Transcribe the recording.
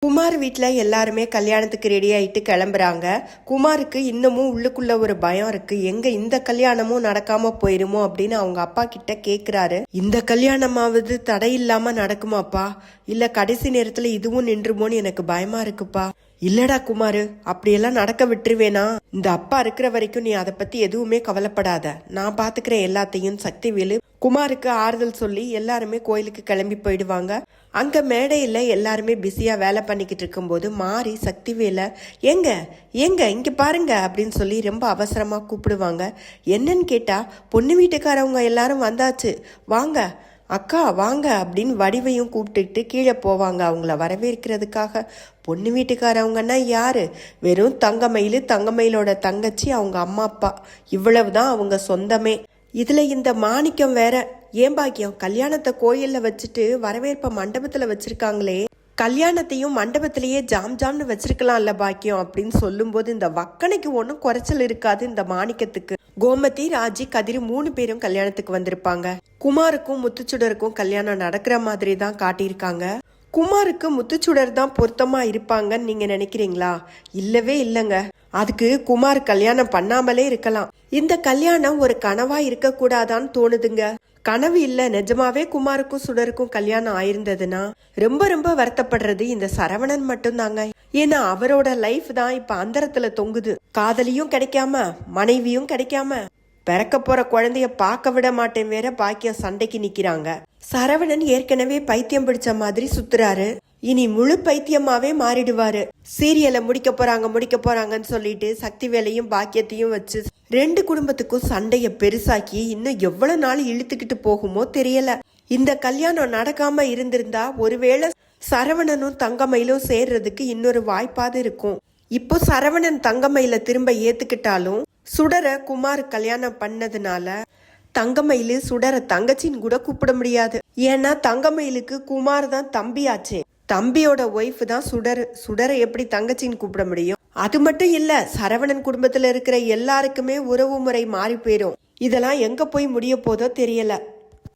குமார் வீட்டில் எல்லாருமே கல்யாணத்துக்கு ரெடி ஆயிட்டு கிளம்புறாங்க. குமாருக்கு இன்னமும் உள்ளுக்குள்ள ஒரு பயம் இருக்கு. எங்க இந்த கல்யாணமும் நடக்காம போயிருமோ அப்படின்னு அவங்க அப்பா கிட்ட கேக்குறாரு. இந்த கல்யாணமாவது தடை இல்லாம நடக்குமாப்பா, இல்ல கடைசி நேரத்துல இதுவும் நின்றுமோன்னு எனக்கு பயமா இருக்குப்பா. இல்லடா குமாரு, அப்படியெல்லாம் நடக்க விட்டுருவேனா? இந்த அப்பா இருக்கிற வரைக்கும் நீ அதை பத்தி எதுவுமே கவலைப்படாத, நான் பாத்துக்கிறேன் எல்லாத்தையும். சக்திவேலு குமாருக்கு ஆறுதல் சொல்லி எல்லாருமே கோயிலுக்கு கிளம்பி போயிடுவாங்க. அங்க மேடையில எல்லாருமே பிஸியா வேலை பண்ணிக்கிட்டு இருக்கும்போது மாறி சக்திவேல எங்க எங்க இங்க பாருங்க அப்படின்னு சொல்லி ரொம்ப அவசரமா கூப்பிடுவாங்க. என்னன்னு கேட்டா, பொண்ணு வீட்டுக்காரவங்க எல்லாரும் வந்தாச்சு, வாங்க அக்கா வாங்க அப்படின்னு வடிவையும் கூப்பிட்டுட்டு கீழே போவாங்க அவங்கள வரவேற்கிறதுக்காக. பொண்ணு வீட்டுக்காரவங்கன்னா யாரு? வெறும் தங்கமயிலு, தங்கமயிலோட தங்கச்சி, அவங்க அம்மா அப்பா, இவ்வளவுதான் அவங்க சொந்தமே. இதுல இந்த மாணிக்கம் வேற. ஏன் பாக்கியம், கல்யாணத்தை கோயில்ல வச்சுட்டு வரவேற்ப மண்டபத்துல வச்சிருக்காங்களே, கல்யாணத்தையும் மண்டபத்திலேயே ஜாம் ஜாம்னு வச்சிருக்கலாம்ல பாக்கியம் அப்படின்னு சொல்லும் போது இந்த வக்கனைக்கு ஒன்றும் குறைச்சல் இருக்காது இந்த மாணிக்கத்துக்கு. கோமதி, ராஜி, கதிர் 3 பேரும் கல்யாணத்துக்கு வந்திருப்பாங்க. குமாருக்கும் முத்துச்சுடருக்கும் கல்யாணம் நடக்கிற மாதிரி தான் காட்டியிருக்காங்க. குமாருக்கு முத்துச்சுடர் தான் பொருத்தமா இருப்பாங்கன்னு நீங்க நினைக்கிறீங்களா? இல்லவே இல்லைங்க. அதுக்கு குமார் கல்யாணம் பண்ணாமலே இருக்கலாம். இந்த கல்யாணம் ஒரு கனவா இருக்க கூடாதான்னு தோணுதுங்க. கனவு இல்ல, நிஜமாவே குமாருக்கும் சுடருக்கும் கல்யாணம் ஆயிருந்ததுன்னா ரொம்ப ரொம்ப வருத்தப்படுறது இந்த சரவணன் மட்டும் தாங்க. ஏன்னா அவரோட லைஃப் தான் இப்ப அந்தரத்துல தொங்குது. காதலியும் கிடைக்காம, மனைவியும் கிடைக்காம, பிறக்க போற குழந்தைய பார்க்க விட மாட்டேன் வேற பாக்கியம் சண்டைக்கு நிக்கிறாங்க. சரவணன் ஏற்கனவே பைத்தியம் பிடிச்ச மாதிரி சுத்துறாரு. இனி முழு பைத்தியமாவே மாறிடுவாரு. சீரியலை முடிக்க போறாங்கன்னு சொல்லிட்டு சக்திவேலையும் பாக்கியத்தையும் வச்சு 2 குடும்பத்துக்கும் சண்டைய பெருசாக்கி இன்னும் எவ்வளவு நாள் இழுத்துக்கிட்டு போகுமோ தெரியல. இந்த கல்யாணம் நடக்காம இருந்திருந்தா ஒருவேளை சரவணனும் தங்கமயிலும் சேர்றதுக்கு இன்னொரு வாய்ப்பாது இருக்கும். இப்போ சரவணன் தங்கமயில திரும்ப ஏத்துக்கிட்டாலும் சுடரை குமார் கல்யாணம் பண்ணதுனால தங்கமயிலு சுடரை தங்கச்சின்னு கூட கூப்பிட முடியாது. ஏன்னா தங்கமயிலுக்கு குமார் தான் தம்பியாச்சே. தம்பியோட ஒய்ஃப் தான் சுடரை எப்படி தங்கச்சின்னு கூப்பிட முடியும்? அது மட்டும் இல்ல, சரவணன் குடும்பத்துல இருக்கிற எல்லாருக்குமே உறவு முறை மாறி போயிரும். இதெல்லாம் எங்க போய் முடிய போதோ தெரியல.